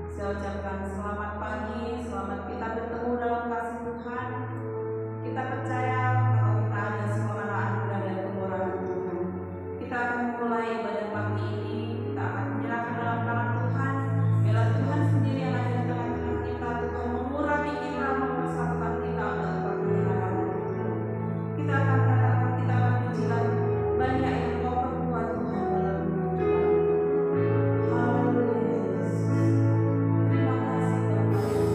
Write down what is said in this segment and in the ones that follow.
Saya ucapkan selamat pagi, selamat kita bertemu dalam kasih Tuhan. Kita percaya kalau kita ada semua anugerah dan kemurahan Tuhan. Kita akan mulai ibadah pagi ini, kita akan menyerahkan dalam tangan Tuhan. Biarlah Tuhan sendiri yang ada di tengah-tengah kita. Tuhan mengurapi kita, mempersatukan kita untuk tetap menyerahkan Tuhan. Kita akan katakan, kita akan pujilah banyak yang Kau perbuat Tuhan dalam hidup kami. Haleluya Yesus. Terima kasih Bapa yang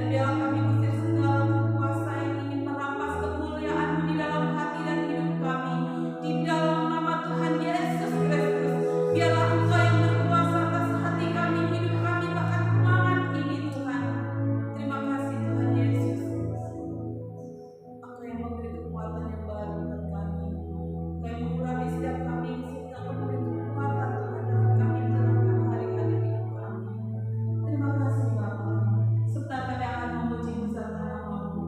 Dan biarlah kami usir segala kuasa yang ingin merampas kemuliaan-Mu di dalam hati dan hidup kami. Di dalam nama Tuhan Yesus Kristus, biarlah Engkau yang berkuasa atas hati kami, hidup kami, bahkan ruangan ini Tuhan. Terima kasih Tuhan Yesus. Engkau yang memberi kekuatan yang baru buat kami. Engkau yang mengurapi setiap kami sehingga Engkau memberi kekuatan Tuhan dalam kami menjalankan hari-hari hidup kami. Terima kasih Bapa. Sebentar kami akan memuji besar nama-Mu.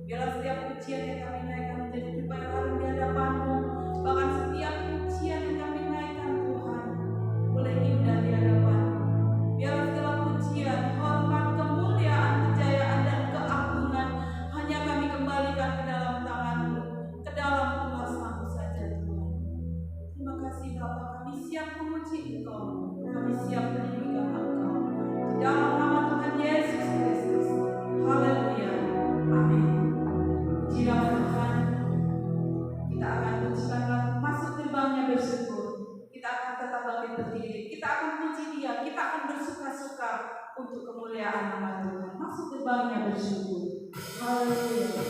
Biarlah setiap pujian yang kami naikkan menjadi jubah yang harum di hadapan-Mu. Bahkan setiap pujian yang kami naikkan Tuhan boleh indah di hadapan-Mu. Biarlah segala pujian, hormat, kemuliaan, kejayaan, dan keagungan hanya kami kembalikan ke dalam tangan-Mu, ke dalam kuasa-Mu saja Tuhan. Terima kasih Bapa, kami siap memuji Engkau, kami siap meninggikan Engkau. Di dalam nama Tuhan Yesus Kristus. Haleluya. Amin. Puji nama Tuhan. Kita akan pujikan lagu Masuk Gerbangnya Bersyukur. Kita akan tetap bangkit berdiri. Kita akan puji Dia. Kita akan bersuka-suka untuk kemuliaan nama Tuhan. Masuk gerbangnya bersyukur. Haleluya.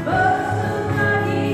Bersuka di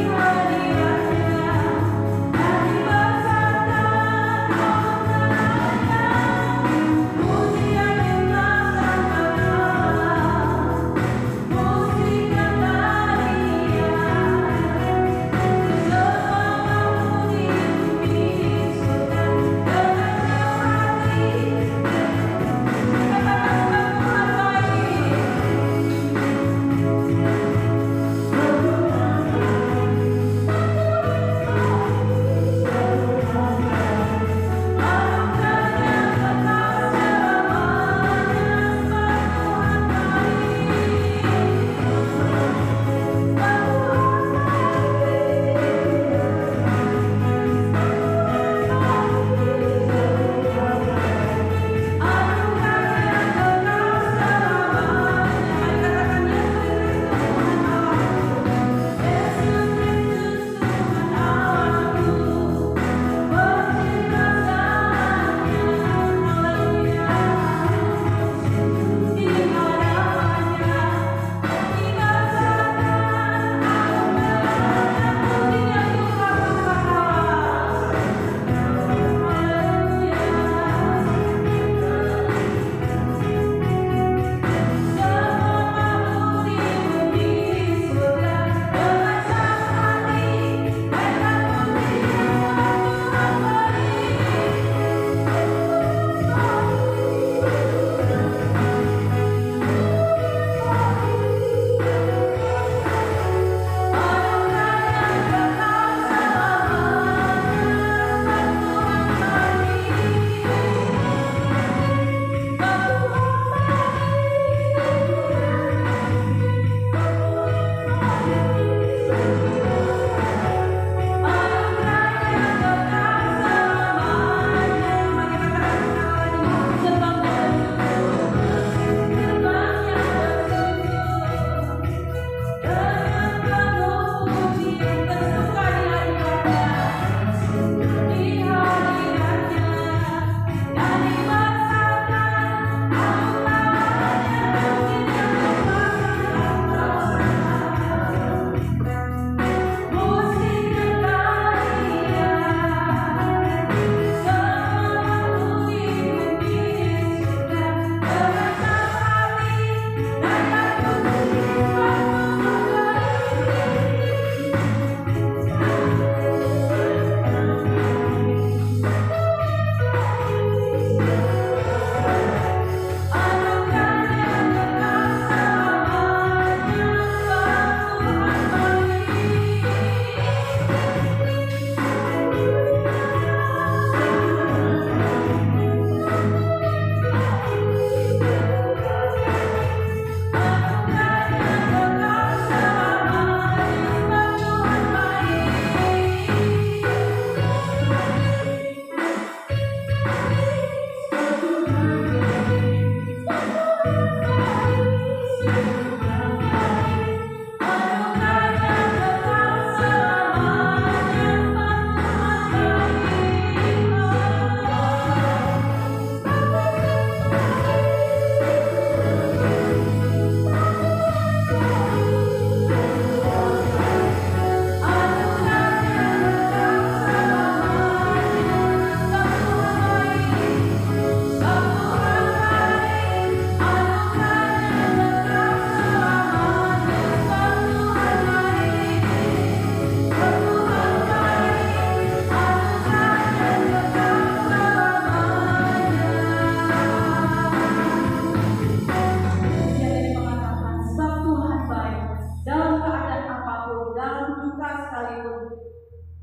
sekalipun,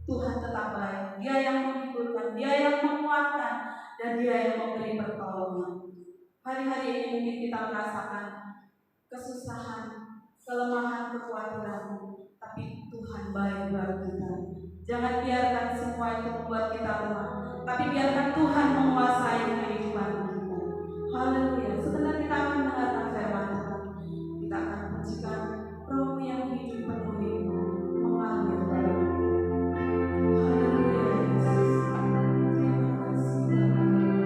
Tuhan tetap baik. Dia yang menghiburkan, Dia yang menguatkan, dan Dia yang memberi pertolongan. Hari-hari ini mungkin kita merasakan kesusahan, kelemahan, kekhawatiran, tapi Tuhan baik buat kita. Jangan biarkan semua itu membuat kita lemah, tapi biarkan Tuhan menguasai kehidupan kita. Haleluya. Sebentar kita akan mendengarkan firman Tuhan. Kita akan pujikan Roh yang hidup penuh mengalir dari. Haleluya Yesus. Terima kasih Bapa.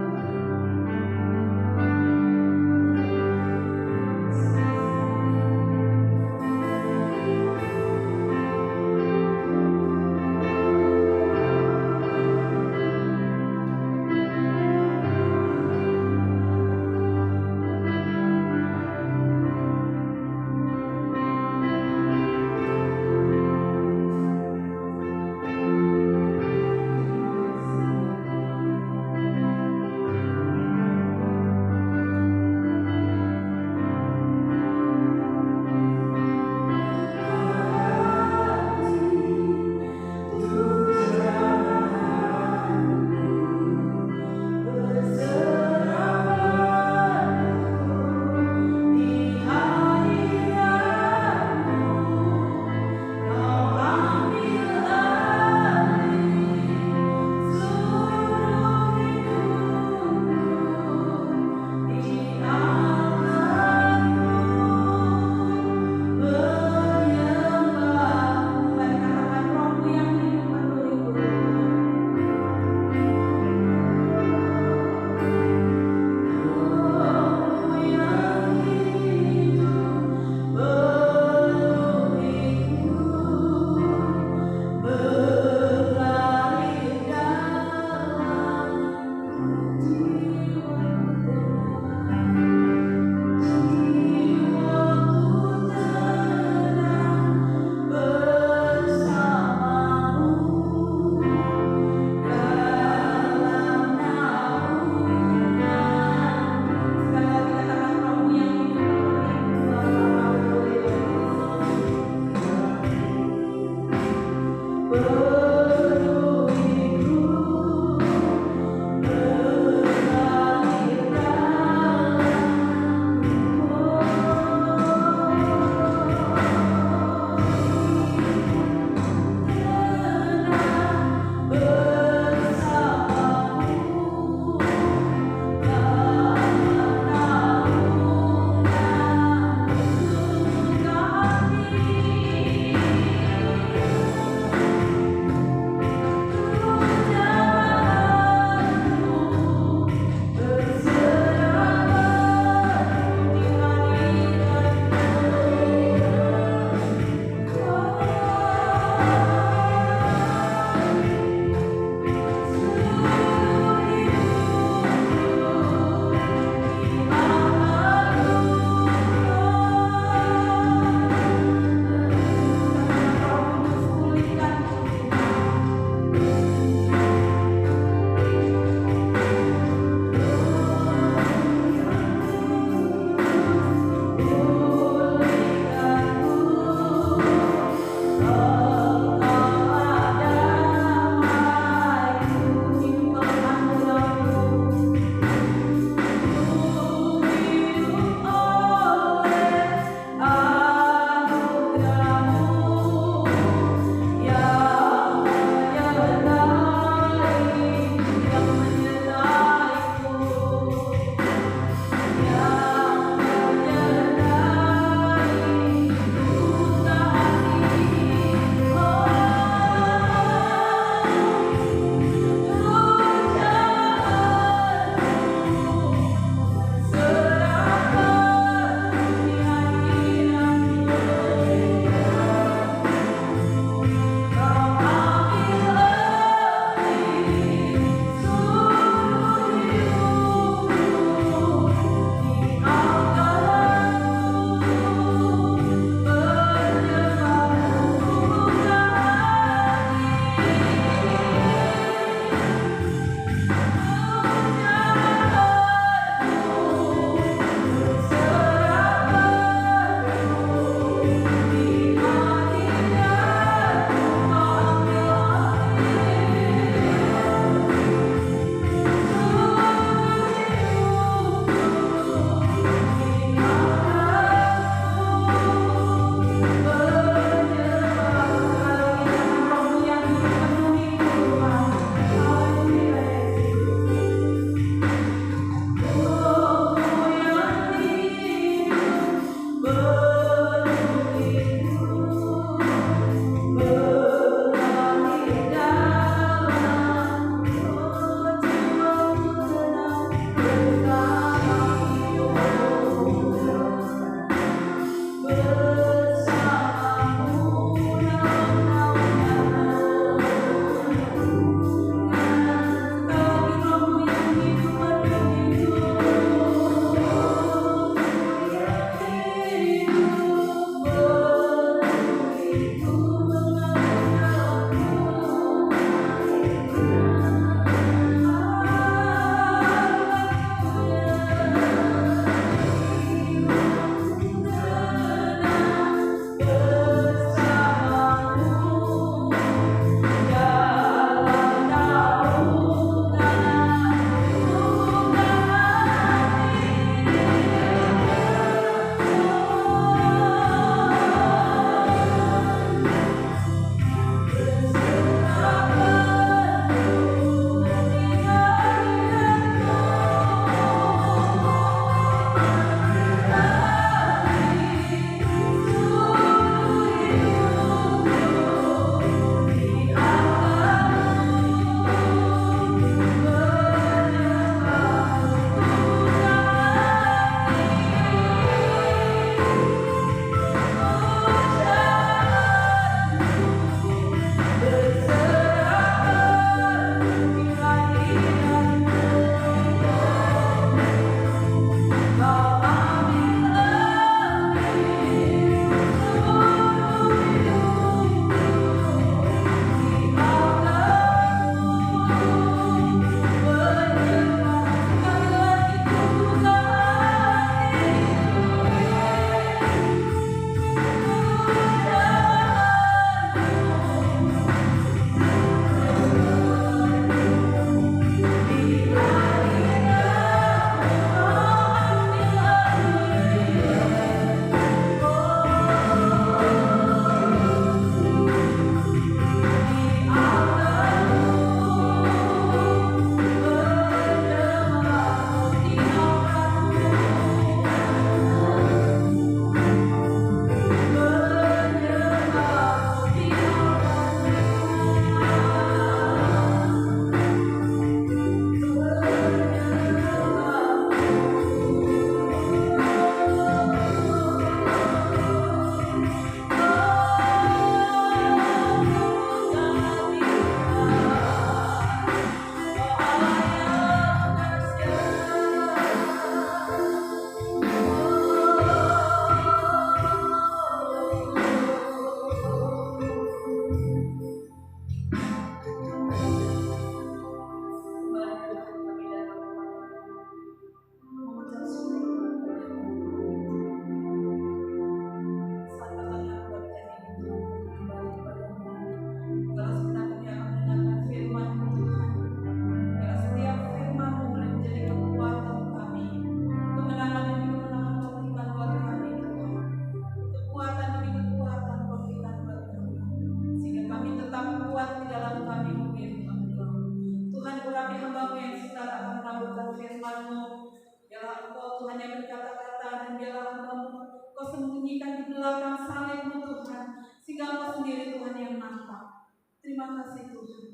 yang berkata-kata, dan biarlah hamba-Mu Kau sembunyikan di belakang salib-Mu Tuhan, sehingga Engkau sendiri Tuhan yang nampak. Terima kasih Tuhan.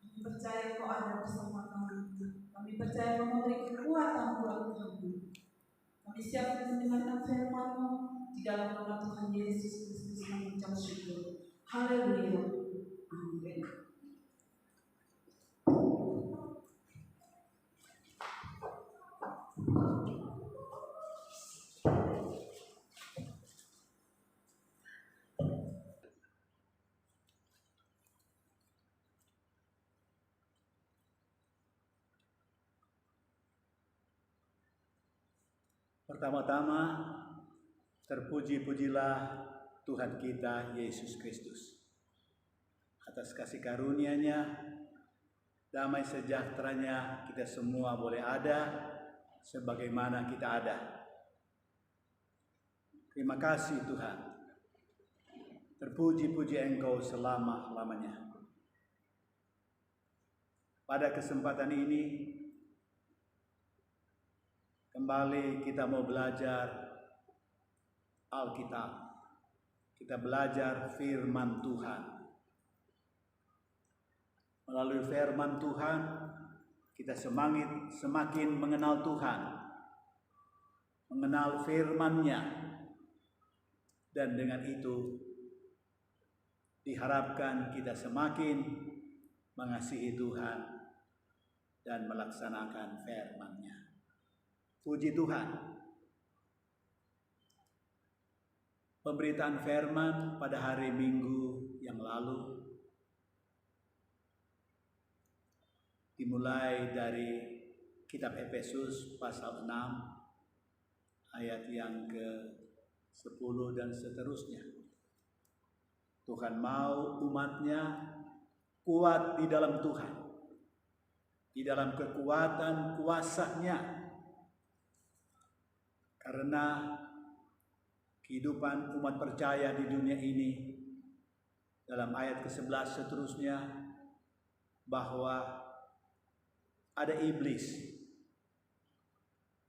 Kami percaya Kau ada bersama kami. Kami percaya Kau memberi kekuatan buat kami. Kami siap mendengarkan firman-Mu di dalam nama Tuhan Yesus Kristus kami mengucap syukur. Haleluya. Amin. Pertama-tama, terpuji-pujilah Tuhan kita Yesus Kristus. Atas kasih karunia-Nya, damai sejahteranya kita semua boleh ada sebagaimana kita ada. Terima kasih Tuhan. Terpuji-puji Engkau selama-lamanya. Pada kesempatan ini, kembali kita mau belajar Alkitab. Kita belajar firman Tuhan. Melalui firman Tuhan, kita semakin mengenal Tuhan, mengenal firman-Nya, dan dengan itu diharapkan kita semakin mengasihi Tuhan dan melaksanakan firman-Nya. Puji Tuhan. Pemberitaan firman pada hari Minggu yang lalu dimulai dari kitab Efesus pasal 6 ayat yang ke-10 dan seterusnya. Tuhan mau umat-Nya kuat di dalam Tuhan, di dalam kekuatan kuasa-Nya. Karena kehidupan umat percaya di dunia ini, dalam ayat ke-11 seterusnya, bahwa ada iblis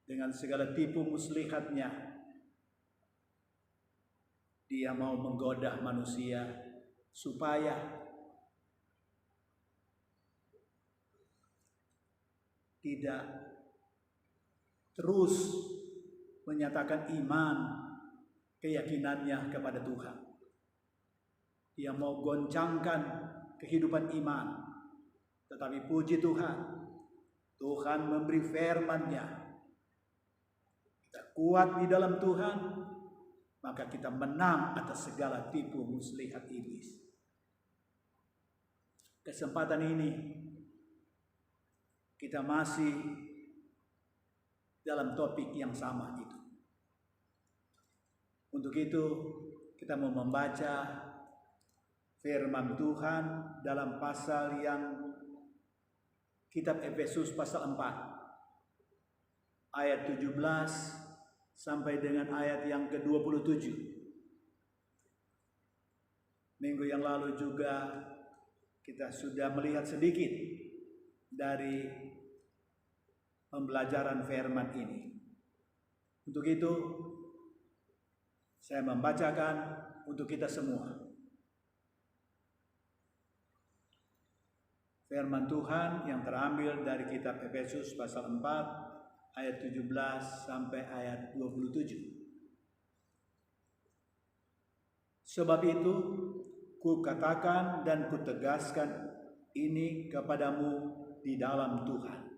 dengan segala tipu muslihatnya. Dia mau menggoda manusia supaya tidak terus menyatakan iman, keyakinannya kepada Tuhan. Dia mau goncangkan kehidupan iman. Tetapi puji Tuhan, Tuhan memberi firman-Nya. Kita kuat di dalam Tuhan, maka kita menang atas segala tipu muslihat iblis. Kesempatan ini kita masih dalam topik yang sama itu. Untuk itu kita mau membaca firman Tuhan dalam pasal yang kitab Efesus pasal 4 ayat 17 sampai dengan ayat yang ke-27. Minggu yang lalu juga kita sudah melihat sedikit dari pembelajaran firman ini. Untuk itu saya membacakan untuk kita semua. Firman Tuhan yang terambil dari kitab Efesus pasal 4 ayat 17 sampai ayat 27. Sebab itu ku katakan dan ku tegaskan ini kepadamu di dalam Tuhan.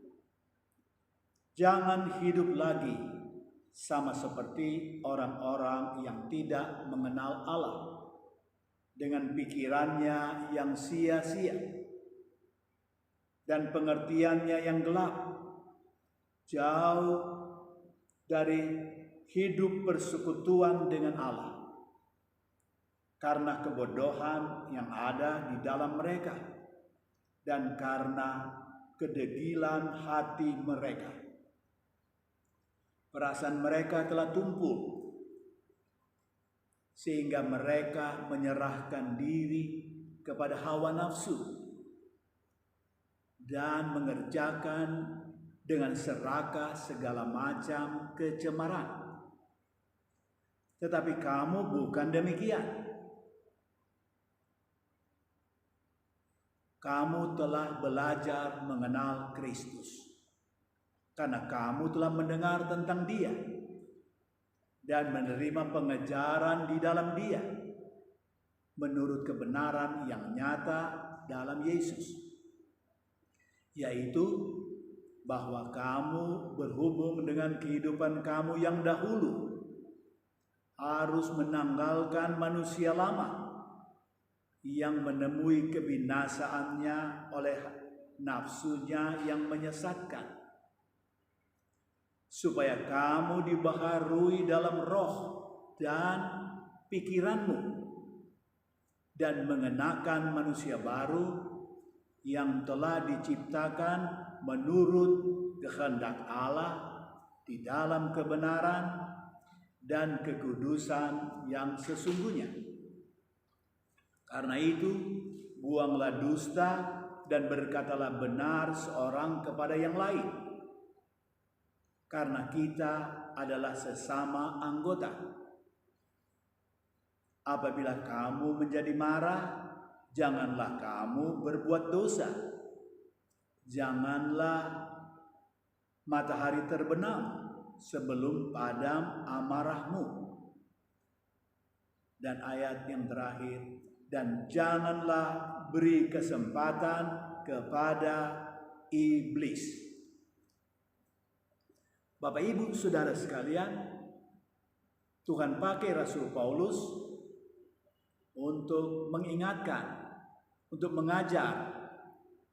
Jangan hidup lagi sama seperti orang-orang yang tidak mengenal Allah dengan pikirannya yang sia-sia dan pengertiannya yang gelap, jauh dari hidup persekutuan dengan Allah karena kebodohan yang ada di dalam mereka dan karena kedegilan hati mereka. Perasaan mereka telah tumpul sehingga mereka menyerahkan diri kepada hawa nafsu dan mengerjakan dengan serakah segala macam kecemaran. Tetapi kamu bukan demikian. Kamu telah belajar mengenal Kristus, karena kamu telah mendengar tentang Dia dan menerima pengajaran di dalam Dia menurut kebenaran yang nyata dalam Yesus, yaitu bahwa kamu berhubung dengan kehidupan kamu yang dahulu harus menanggalkan manusia lama yang menemui kebinasaannya oleh nafsunya yang menyesatkan, supaya kamu dibaharui dalam roh dan pikiranmu dan mengenakan manusia baru yang telah diciptakan menurut kehendak Allah di dalam kebenaran dan kekudusan yang sesungguhnya. Karena itu, buanglah dusta dan berkatalah benar seorang kepada yang lain, karena kita adalah sesama anggota. Apabila kamu menjadi marah, janganlah kamu berbuat dosa. Janganlah matahari terbenam sebelum padam amarahmu. Dan ayat yang terakhir, dan janganlah beri kesempatan kepada iblis. Bapak Ibu Saudara sekalian, Tuhan pakai Rasul Paulus untuk mengingatkan, untuk mengajar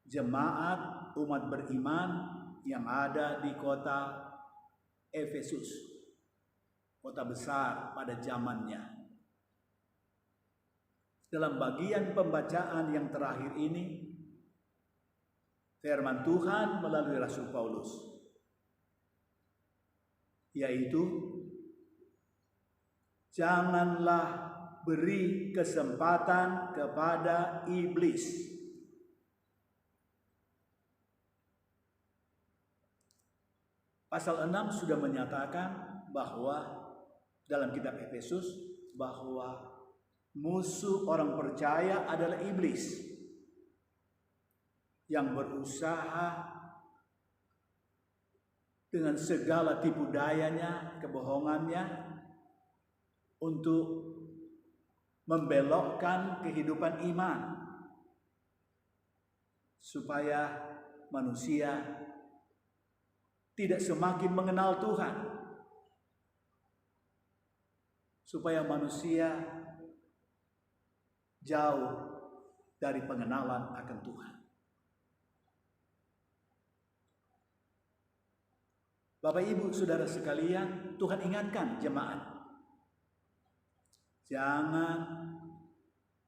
jemaat umat beriman yang ada di kota Efesus, kota besar pada zamannya. Dalam bagian pembacaan yang terakhir ini, firman Tuhan melalui Rasul Paulus, yaitu janganlah beri kesempatan kepada iblis. Pasal 6 sudah menyatakan bahwa dalam kitab Efesus bahwa musuh orang percaya adalah iblis yang berusaha dengan segala tipu dayanya, kebohongannya untuk membelokkan kehidupan iman supaya manusia tidak semakin mengenal Tuhan, supaya manusia jauh dari pengenalan akan Tuhan. Bapak Ibu Saudara sekalian, Tuhan ingatkan jemaat, jangan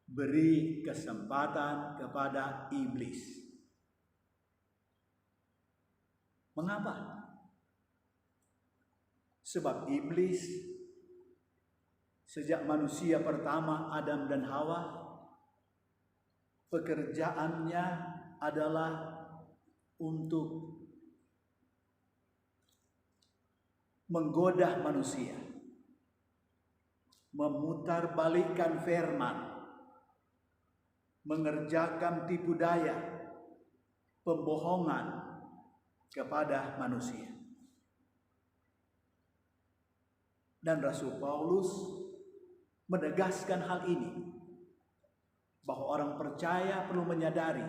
beri kesempatan kepada iblis. Mengapa? Sebab iblis sejak manusia pertama Adam dan Hawa, pekerjaannya adalah untuk menggoda manusia, memutarbalikkan firman, mengerjakan tipu daya, pembohongan kepada manusia. Dan Rasul Paulus menegaskan hal ini, bahwa orang percaya perlu menyadari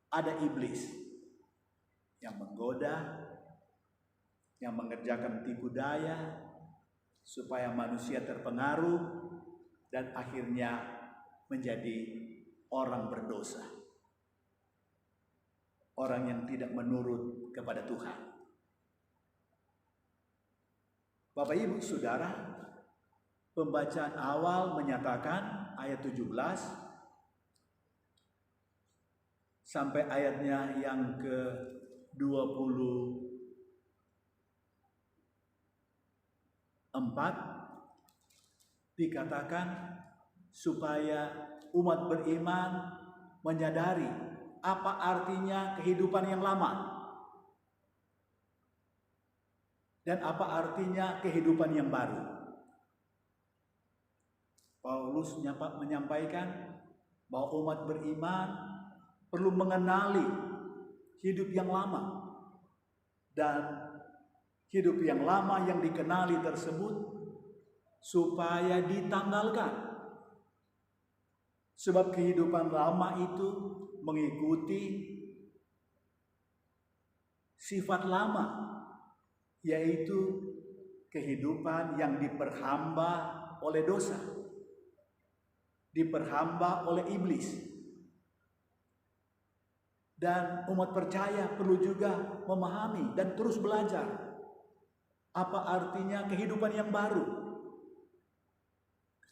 ada iblis yang menggoda, yang mengerjakan tipu daya supaya manusia terpengaruh dan akhirnya menjadi orang berdosa, orang yang tidak menurut kepada Tuhan. Bapak Ibu Saudara, pembacaan awal menyatakan ayat 17 sampai ayatnya yang ke-24 dikatakan supaya umat beriman menyadari apa artinya kehidupan yang lama. Dan apa artinya kehidupan yang baru? Paulus menyampaikan bahwa umat beriman perlu mengenali hidup yang lama. Dan hidup yang lama yang dikenali tersebut supaya ditanggalkan. Sebab kehidupan lama itu mengikuti sifat lama, yaitu kehidupan yang diperhamba oleh dosa, diperhamba oleh iblis. Dan umat percaya perlu juga memahami dan terus belajar apa artinya kehidupan yang baru.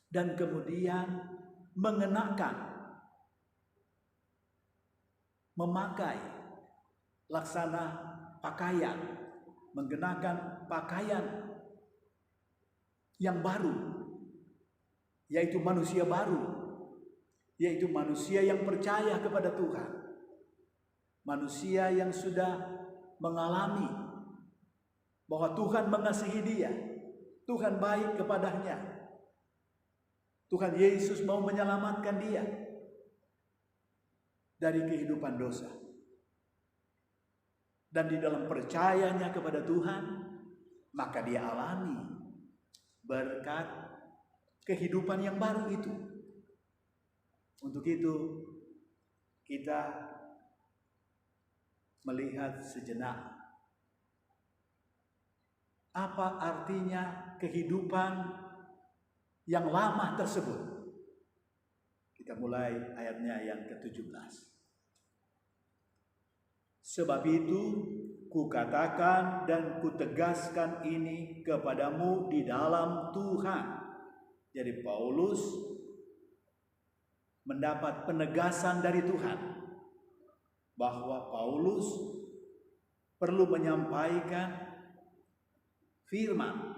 Dan kemudian memakai laksana pakaian, mengenakan pakaian yang baru, yaitu manusia baru, yaitu manusia yang percaya kepada Tuhan, manusia yang sudah mengalami bahwa Tuhan mengasihi dia, Tuhan baik kepadanya, Tuhan Yesus mau menyelamatkan dia dari kehidupan dosa. Dan di dalam percayanya kepada Tuhan, maka dia alami berkat kehidupan yang baru itu. Untuk itu, kita melihat sejenak apa artinya kehidupan yang lama tersebut. Kita mulai ayatnya yang ke-17. Sebab itu kukatakan dan kutegaskan ini kepadamu di dalam Tuhan. Jadi Paulus mendapat penegasan dari Tuhan bahwa Paulus perlu menyampaikan firman,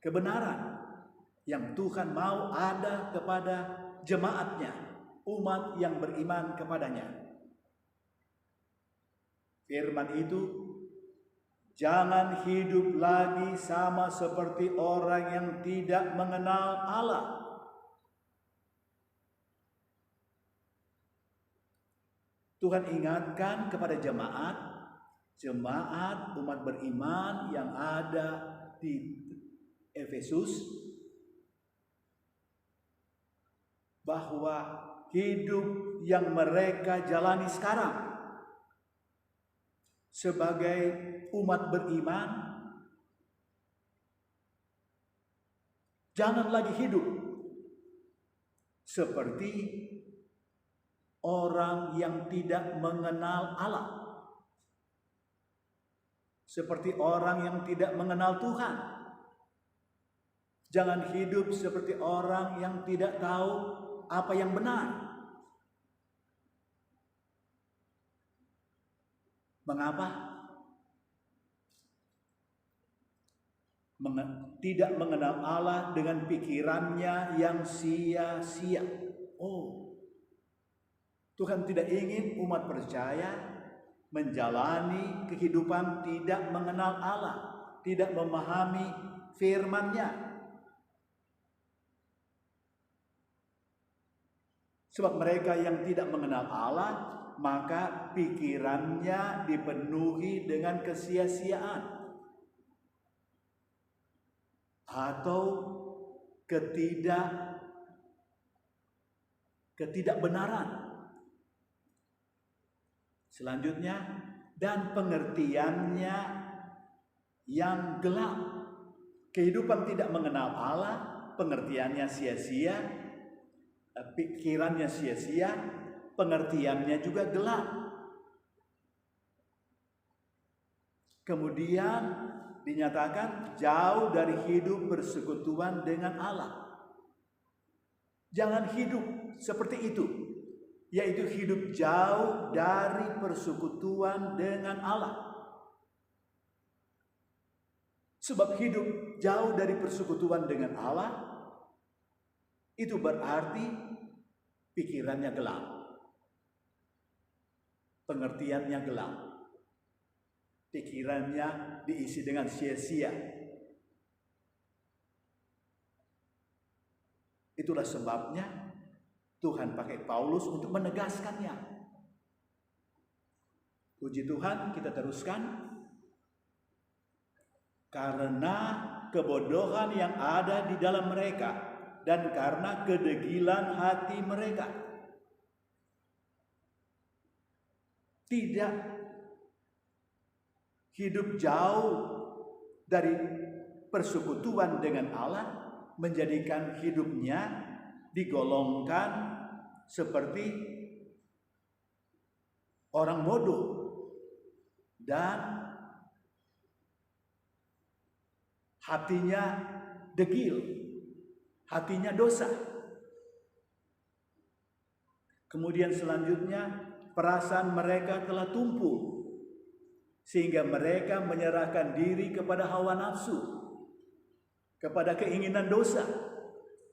kebenaran yang Tuhan mau ada kepada jemaatnya, umat yang beriman kepadanya. Firman itu, jangan hidup lagi sama seperti orang yang tidak mengenal Allah. Tuhan ingatkan kepada jemaat umat beriman yang ada di Efesus, bahwa hidup yang mereka jalani sekarang sebagai umat beriman, jangan lagi hidup seperti orang yang tidak mengenal Allah, seperti orang yang tidak mengenal Tuhan. Jangan hidup seperti orang yang tidak tahu apa yang benar. Mengapa? Tidak mengenal Allah dengan pikirannya yang sia-sia. Oh, Tuhan tidak ingin umat percaya menjalani kehidupan tidak mengenal Allah, tidak memahami firman-Nya. Sebab mereka yang tidak mengenal Allah, maka pikirannya dipenuhi dengan kesia-siaan atau ketidakbenaran. Selanjutnya, dan pengertiannya yang gelap. Kehidupan tidak mengenal Allah, pengertiannya sia-sia, pikirannya sia-sia, pengertiannya juga gelap. Kemudian dinyatakan jauh dari hidup bersekutuan dengan Allah. Jangan hidup seperti itu, yaitu hidup jauh dari persekutuan dengan Allah. Sebab hidup jauh dari persekutuan dengan Allah itu berarti pikirannya gelap, pengertiannya gelap, pikirannya diisi dengan sia-sia. Itulah sebabnya Tuhan pakai Paulus untuk menegaskannya. Puji Tuhan, kita teruskan. Karena kebodohan yang ada di dalam mereka dan karena kedegilan hati mereka, tidak hidup jauh dari persekutuan dengan Allah, menjadikan hidupnya digolongkan seperti orang bodoh dan hatinya degil, hatinya dosa. Kemudian selanjutnya perasaan mereka telah tumpul sehingga mereka menyerahkan diri kepada hawa nafsu, kepada keinginan dosa,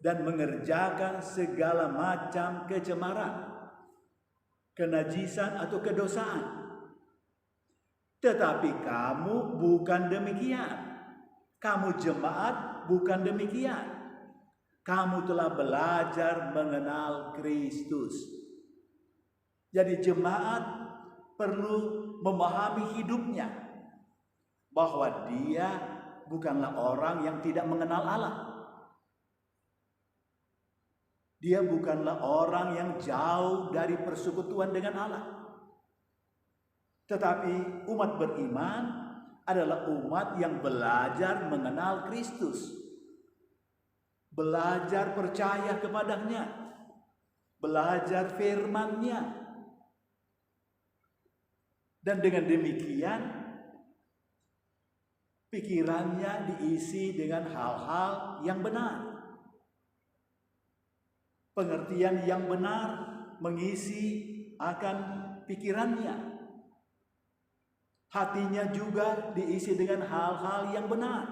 dan mengerjakan segala macam kecemaran, kenajisan atau kedosaan. Tetapi kamu bukan demikian. Kamu jemaat bukan demikian. Kamu telah belajar mengenal Kristus. Jadi jemaat perlu memahami hidupnya, bahwa dia bukanlah orang yang tidak mengenal Allah. Dia bukanlah orang yang jauh dari persekutuan dengan Allah. Tetapi umat beriman adalah umat yang belajar mengenal Kristus, belajar percaya kepadanya, belajar firman-Nya. Dan dengan demikian pikirannya diisi dengan hal-hal yang benar. Pengertian yang benar mengisi akan pikirannya. Hatinya juga diisi dengan hal-hal yang benar.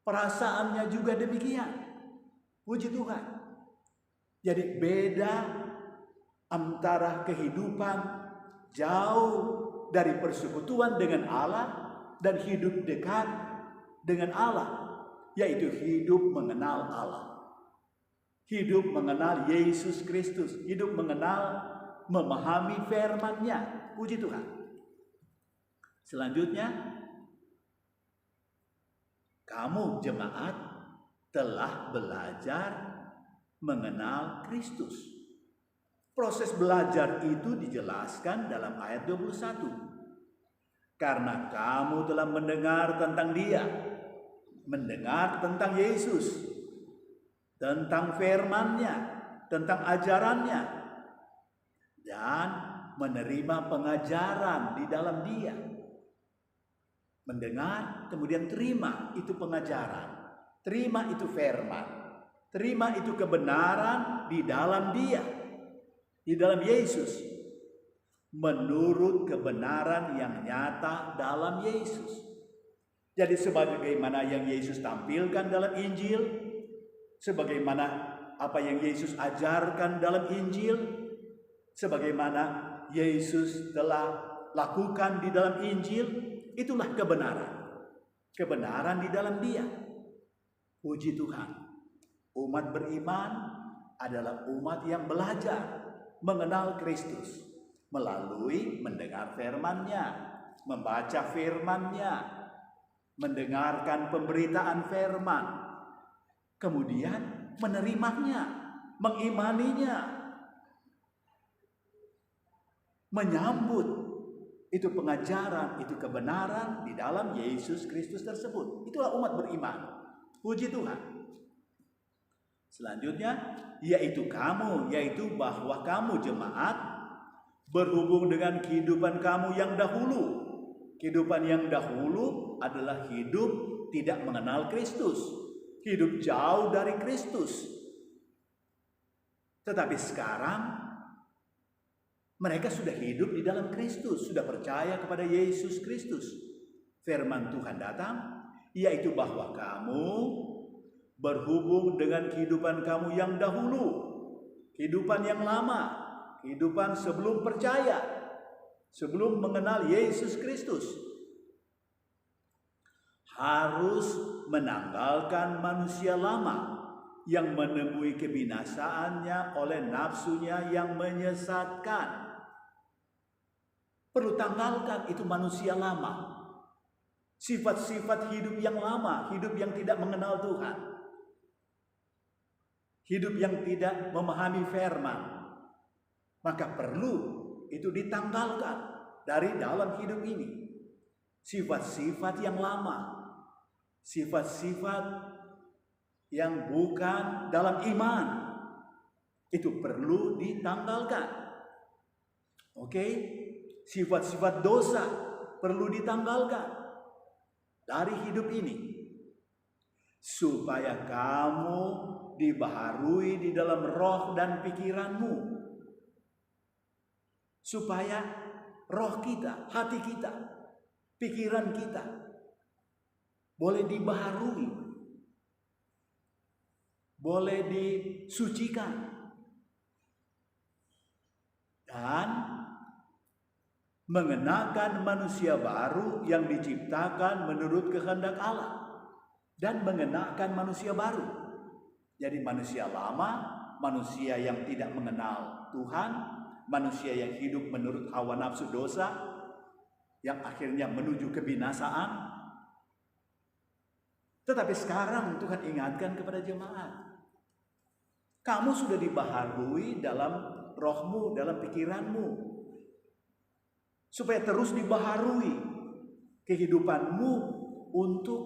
Perasaannya juga demikian. Puji Tuhan. Jadi beda antara kehidupan jauh dari persekutuan dengan Allah dan hidup dekat dengan Allah, yaitu hidup mengenal Allah. Hidup mengenal Yesus Kristus, hidup mengenal, memahami firman-Nya. Puji Tuhan. Selanjutnya, kamu jemaat telah belajar mengenal Kristus. Proses belajar itu dijelaskan dalam ayat 21. Karena kamu telah mendengar tentang Dia, mendengar tentang Yesus, tentang firman-Nya, tentang ajarannya, dan menerima pengajaran di dalam Dia. Mendengar, kemudian terima itu pengajaran, terima itu firman, terima itu kebenaran di dalam Dia, di dalam Yesus, menurut kebenaran yang nyata dalam Yesus. Jadi sebagaimana yang Yesus tampilkan dalam Injil, sebagaimana apa yang Yesus ajarkan dalam Injil, sebagaimana Yesus telah lakukan di dalam Injil, itulah kebenaran. Kebenaran di dalam Dia. Puji Tuhan. Umat beriman adalah umat yang belajar mengenal Kristus melalui mendengar firman-Nya, membaca firman-Nya, mendengarkan pemberitaan firman, kemudian menerimanya, mengimaninya, menyambut itu pengajaran, itu kebenaran di dalam Yesus Kristus tersebut. Itulah umat beriman. Puji Tuhan. Selanjutnya, yaitu kamu, yaitu bahwa kamu jemaat berhubung dengan kehidupan kamu yang dahulu. Kehidupan yang dahulu adalah hidup tidak mengenal Kristus, hidup jauh dari Kristus. Tetapi sekarang mereka sudah hidup di dalam Kristus, sudah percaya kepada Yesus Kristus. Firman Tuhan datang, yaitu bahwa kamu berhubung dengan kehidupan kamu yang dahulu, kehidupan yang lama, kehidupan sebelum percaya, sebelum mengenal Yesus Kristus, harus menanggalkan manusia lama yang menemui kebinasaannya oleh nafsunya yang menyesatkan. Perlu tanggalkan itu manusia lama. Sifat-sifat hidup yang lama, hidup yang tidak mengenal Tuhan. Hidup yang tidak memahami firman. Maka perlu itu ditanggalkan dari dalam hidup ini. Sifat-sifat yang lama. Sifat-sifat yang bukan dalam iman. Itu perlu ditanggalkan. Oke? Sifat-sifat dosa perlu ditanggalkan dari hidup ini, supaya kamu dibaharui di dalam roh dan pikiranmu, supaya roh kita, hati kita, pikiran kita boleh dibaharui, boleh disucikan, dan mengenakan manusia baru yang diciptakan menurut kehendak Allah, dan mengenakan manusia baru. Jadi manusia lama, manusia yang tidak mengenal Tuhan, manusia yang hidup menurut hawa nafsu dosa, yang akhirnya menuju kebinasaan. Tetapi sekarang Tuhan ingatkan kepada jemaat, kamu sudah dibaharui dalam rohmu, dalam pikiranmu, supaya terus dibaharui kehidupanmu untuk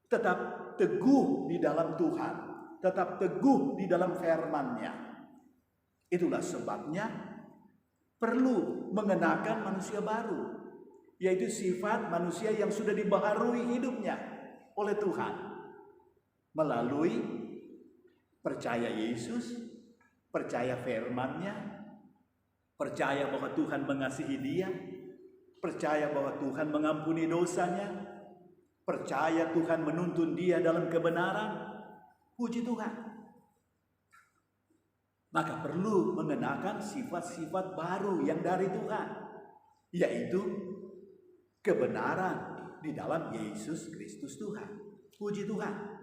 tetap teguh di dalam Tuhan, tetap teguh di dalam firman-Nya. Itulah sebabnya perlu mengenakan manusia baru, yaitu sifat manusia yang sudah dibaharui hidupnya oleh Tuhan melalui percaya Yesus, percaya firman-Nya, percaya bahwa Tuhan mengasihi dia, percaya bahwa Tuhan mengampuni dosanya, percaya Tuhan menuntun dia dalam kebenaran. Puji Tuhan. Maka perlu mengenakan sifat-sifat baru yang dari Tuhan, yaitu kebenaran di dalam Yesus Kristus Tuhan. Puji Tuhan.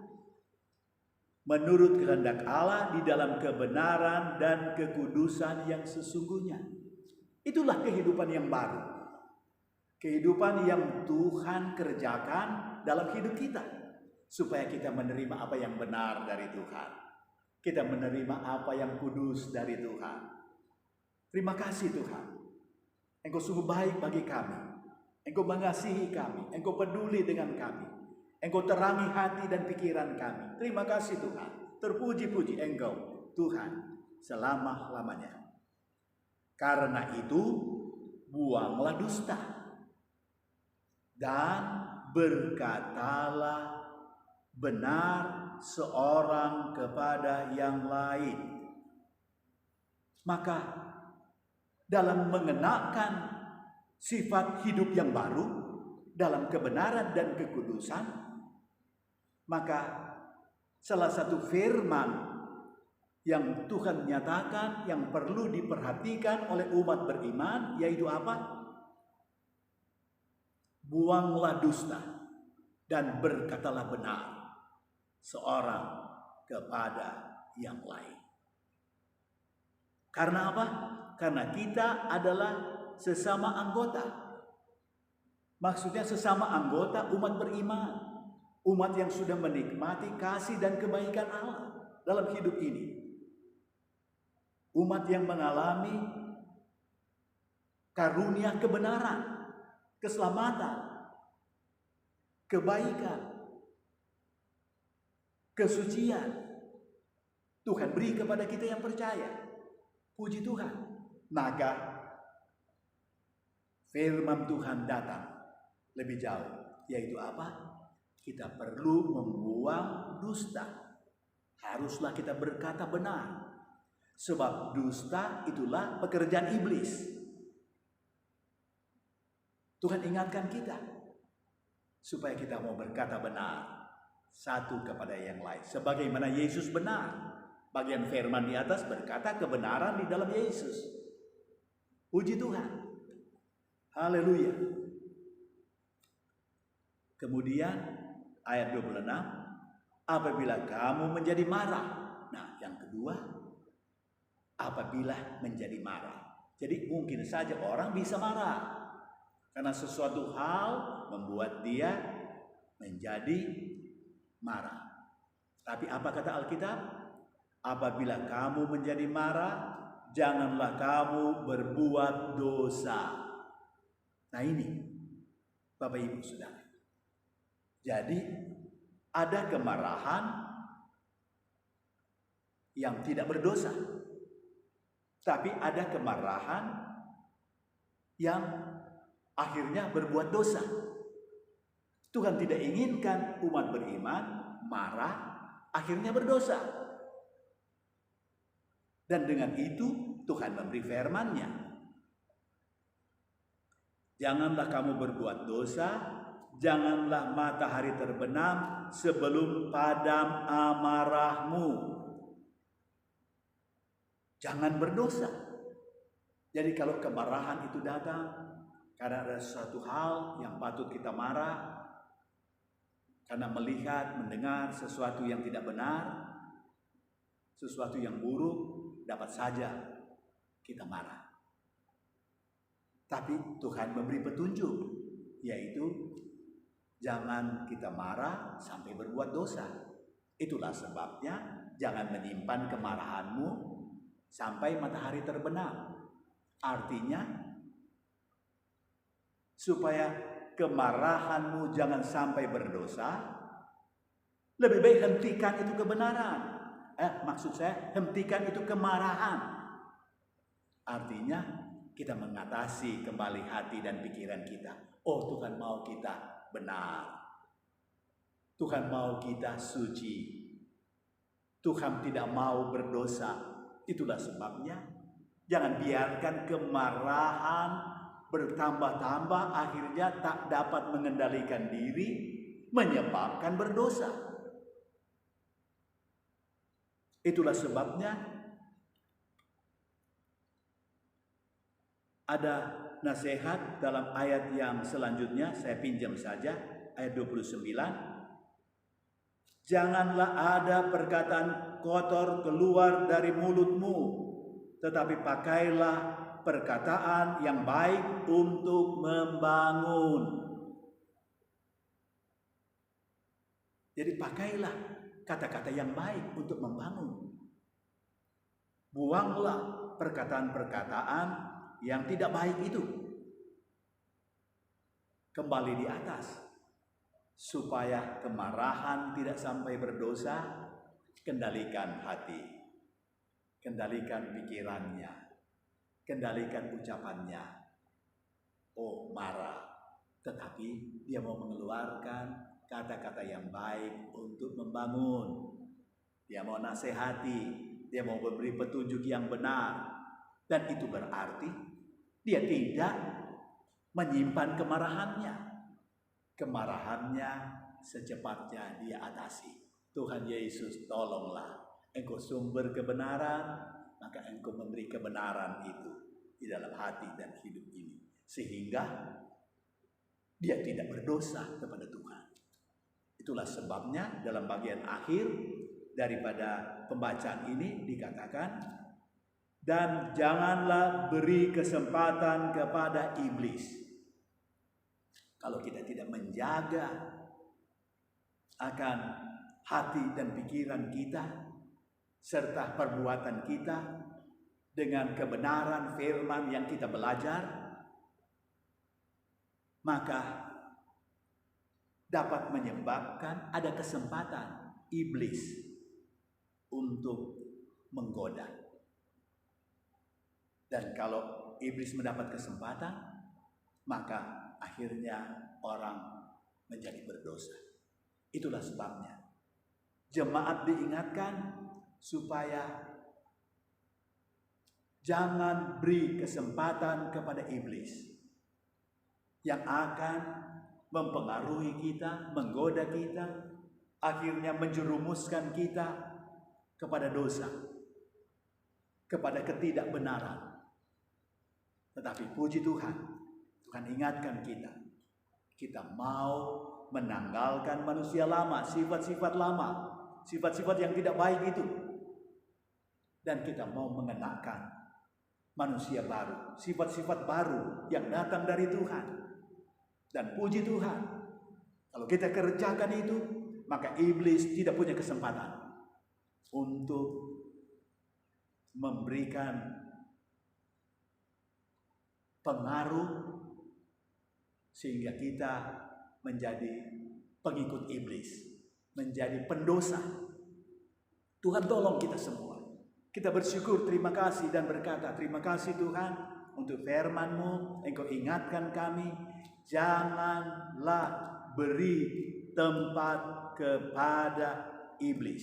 Menurut kehendak Allah di dalam kebenaran dan kekudusan yang sesungguhnya. Itulah kehidupan yang baru. Kehidupan yang Tuhan kerjakan dalam hidup kita, supaya kita menerima apa yang benar dari Tuhan. Kita menerima apa yang kudus dari Tuhan. Terima kasih Tuhan. Engkau sungguh baik bagi kami. Engkau mengasihi kami. Engkau peduli dengan kami. Engkau terangi hati dan pikiran kami. Terima kasih Tuhan. Terpuji-puji Engkau Tuhan selama-lamanya. Karena itu buanglah dusta dan berkatalah benar seorang kepada yang lain. Maka dalam mengenakan sifat hidup yang baru dalam kebenaran dan kekudusan, maka salah satu firman yang Tuhan nyatakan yang perlu diperhatikan oleh umat beriman, yaitu apa? Buanglah dusta dan berkatalah benar seorang kepada yang lain. Karena apa? Karena kita adalah sesama anggota. Maksudnya sesama anggota umat beriman. Umat yang sudah menikmati kasih dan kebaikan Allah dalam hidup ini. Umat yang mengalami karunia kebenaran, keselamatan, kebaikan, kesucian. Tuhan beri kepada kita yang percaya. Puji Tuhan. Maka firman Tuhan datang lebih jauh. Yaitu apa? Kita perlu membuang dusta. Haruslah kita berkata benar. Sebab dusta itulah pekerjaan iblis. Tuhan ingatkan kita supaya kita mau berkata benar satu kepada yang lain. Sebagaimana Yesus benar. Bagian firman di atas berkata kebenaran di dalam Yesus. Puji Tuhan. Haleluya. Kemudian ayat 26. apabila kamu menjadi marah. Nah, yang kedua, apabila menjadi marah. Jadi mungkin saja orang bisa marah karena sesuatu hal membuat dia menjadi marah. Tapi apa kata Alkitab? Apabila kamu menjadi marah, janganlah kamu berbuat dosa. Nah ini, Bapak Ibu Saudara. Jadi ada kemarahan yang tidak berdosa. Tapi ada kemarahan yang akhirnya berbuat dosa. Tuhan tidak inginkan umat beriman marah, akhirnya berdosa. Dan dengan itu Tuhan memberi firman-Nya. Janganlah kamu berbuat dosa, janganlah matahari terbenam sebelum padam amarahmu. Jangan berdosa. Jadi kalau kemarahan itu datang karena ada suatu hal yang patut kita marah, karena melihat, mendengar sesuatu yang tidak benar, sesuatu yang buruk, dapat saja kita marah. Tapi Tuhan memberi petunjuk, yaitu jangan kita marah sampai berbuat dosa. Itulah sebabnya jangan menyimpan kemarahanmu sampai matahari terbenam. Artinya supaya kemarahanmu jangan sampai berdosa, lebih baik hentikan itu kebenaran. Maksud saya hentikan itu kemarahan. Artinya kita mengatasi kembali hati dan pikiran kita. Oh, Tuhan mau kita benar. Tuhan mau kita suci. Tuhan tidak mau berdosa. Itulah sebabnya jangan biarkan kemarahan bertambah-tambah akhirnya tak dapat mengendalikan diri, menyebabkan berdosa. Itulah sebabnya ada nasihat dalam ayat yang selanjutnya, saya pinjam saja, ayat 29. Janganlah ada perkataan kotor keluar dari mulutmu, tetapi pakailah perkataan yang baik untuk membangun. Jadi pakailah kata-kata yang baik untuk membangun. Buanglah perkataan-perkataan yang tidak baik itu. Kembali di atas. Supaya kemarahan tidak sampai berdosa, kendalikan hati, kendalikan pikirannya, kendalikan ucapannya. Oh, marah, tetapi dia mau mengeluarkan kata-kata yang baik untuk membangun. Dia mau nasihati, dia mau memberi petunjuk yang benar. Dan itu berarti dia tidak menyimpan kemarahannya. Kemarahannya secepatnya dia atasi. Tuhan Yesus, tolonglah. Engkau sumber kebenaran, maka Engkau memberi kebenaran itu di dalam hati dan hidup ini. Sehingga dia tidak berdosa kepada Tuhan. Itulah sebabnya dalam bagian akhir daripada pembacaan ini dikatakan, dan janganlah beri kesempatan kepada iblis. Kalau kita tidak menjaga akan hati dan pikiran kita serta perbuatan kita dengan kebenaran firman yang kita belajar, maka dapat menyebabkan ada kesempatan iblis untuk menggoda. Dan kalau iblis mendapat kesempatan, maka akhirnya orang menjadi berdosa. Itulah sebabnya jemaat diingatkan supaya jangan beri kesempatan kepada iblis yang akan mempengaruhi kita, menggoda kita, akhirnya menjerumuskan kita kepada dosa, kepada ketidakbenaran. Tetapi puji Tuhan, Tuhan ingatkan kita mau menanggalkan manusia lama, sifat-sifat lama, sifat-sifat yang tidak baik itu. Dan kita mau mengenakan manusia baru, sifat-sifat baru yang datang dari Tuhan. Dan puji Tuhan, kalau kita kerjakan itu, maka iblis tidak punya kesempatan untuk memberikan pengaruh sehingga kita menjadi pengikut iblis, menjadi pendosa. Tuhan tolong kita semua. Kita bersyukur, terima kasih dan berkata, terima kasih Tuhan untuk firman-Mu. Engkau ingatkan kami, janganlah beri tempat kepada iblis.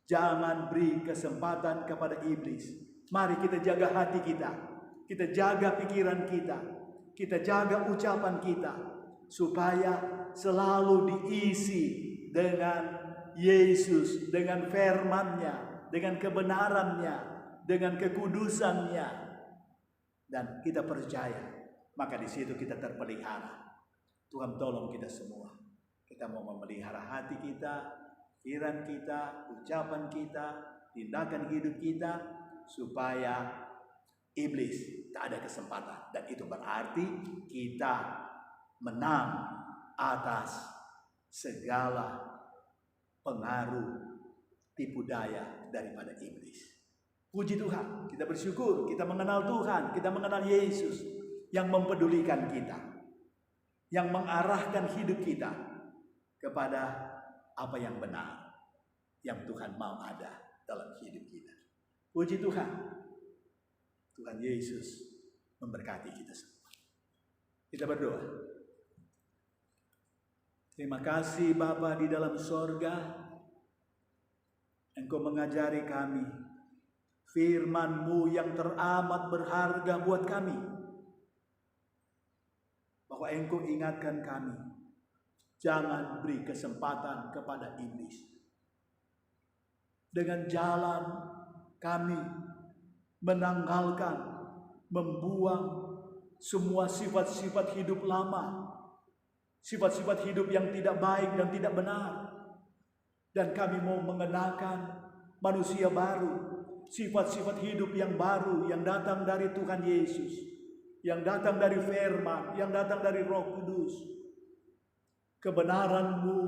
Jangan beri kesempatan kepada iblis. Mari kita jaga hati kita. Kita jaga pikiran kita. Kita jaga ucapan kita. Supaya selalu diisi dengan Yesus, dengan firman-Nya, dengan kebenaran-Nya, dengan kekudusan-Nya. Dan kita percaya, maka di situ kita terpelihara. Tuhan tolong kita semua. Kita mau memelihara hati kita, pikiran kita, ucapan kita, tindakan hidup kita, supaya iblis tak ada kesempatan. Dan itu berarti kita menang atas segala pengaruh tipu daya daripada iblis. Puji Tuhan, kita bersyukur, kita mengenal Tuhan, kita mengenal Yesus yang mempedulikan kita, yang mengarahkan hidup kita kepada apa yang benar, yang Tuhan mau ada dalam hidup kita. Puji Tuhan. Tuhan Yesus memberkati kita semua. Kita berdoa. Terima kasih Bapa di dalam sorga. Engkau mengajari kami firman-Mu yang teramat berharga buat kami. Bahwa Engkau ingatkan kami, jangan beri kesempatan kepada iblis. Dengan jalan kami menanggalkan, membuang semua sifat-sifat hidup lama, sifat-sifat hidup yang tidak baik dan tidak benar. Dan kami mau mengenakan manusia baru, sifat-sifat hidup yang baru yang datang dari Tuhan Yesus, yang datang dari firman, yang datang dari Roh Kudus. Kebenaran-Mu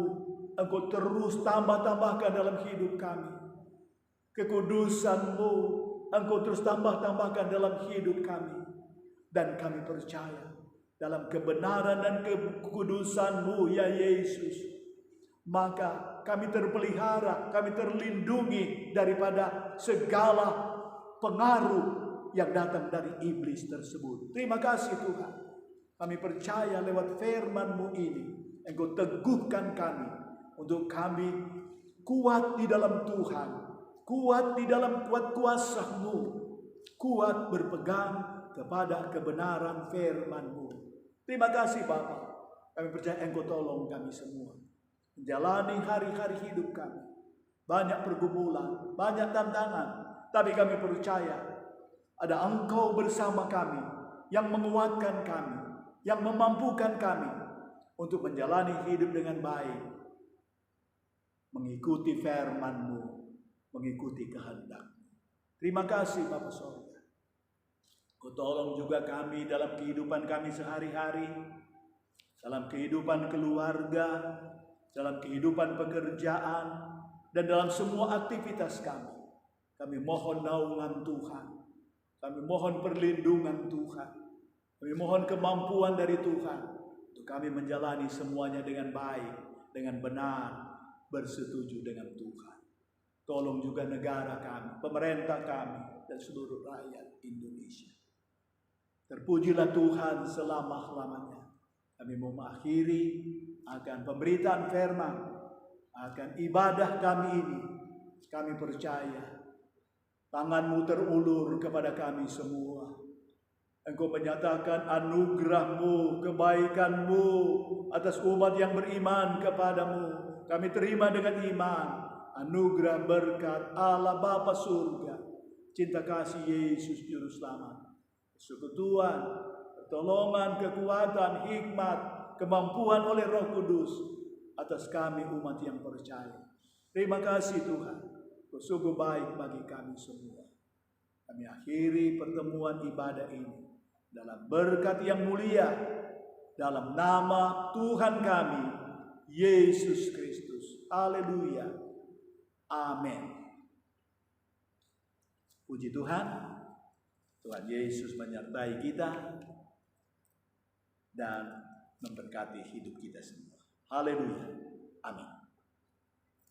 Engkau terus tambah-tambahkan dalam hidup kami. Kekudusan-Mu Engkau terus tambah-tambahkan dalam hidup kami. Dan kami percaya dalam kebenaran dan kekudusan-Mu ya Yesus, maka kami terpelihara, kami terlindungi daripada segala pengaruh yang datang dari iblis tersebut. Terima kasih Tuhan. Kami percaya lewat firman-Mu ini, Engkau teguhkan kami untuk kami kuat di dalam Tuhan, kuat di dalam kuat kuasa-Mu, kuat berpegang kepada kebenaran firman-Mu. Terima kasih Bapa. Kami percaya Engkau tolong kami semua menjalani hari-hari hidup kami. Banyak pergumulan, banyak tantangan, tapi kami percaya ada Engkau bersama kami yang menguatkan kami, yang memampukan kami untuk menjalani hidup dengan baik, mengikuti firman-Mu, mengikuti kehendak-Mu. Terima kasih Bapa Sorga. Kau tolong juga kami dalam kehidupan kami sehari-hari, dalam kehidupan keluarga, dalam kehidupan pekerjaan, dan dalam semua aktivitas kami. Kami mohon naungan Tuhan, kami mohon perlindungan Tuhan, kami mohon kemampuan dari Tuhan untuk kami menjalani semuanya dengan baik, dengan benar, bersetuju dengan Tuhan. Tolong juga negara kami, pemerintah kami, dan seluruh rakyat Indonesia. Terpujilah Tuhan selama-lamanya. Kami mau mengakhiri akan pemberitaan firman, akan ibadah kami ini. Kami percaya tangan-Mu terulur kepada kami semua. Engkau menyatakan anugerah-Mu, kebaikan-Mu atas umat yang beriman kepadamu. Kami terima dengan iman anugerah berkat Allah Bapa surga, cinta kasih Yesus Juru Selamat, persekutuan, pertolongan, kekuatan, hikmat, kemampuan oleh Roh Kudus atas kami umat yang percaya. Terima kasih Tuhan, Kau sungguh baik bagi kami semua. Kami akhiri pertemuan ibadah ini dalam berkat yang mulia, dalam nama Tuhan kami, Yesus Kristus. Haleluya. Amin. Puji Tuhan, Tuhan Yesus menyertai kita dan memberkati hidup kita semua. Haleluya. Amin.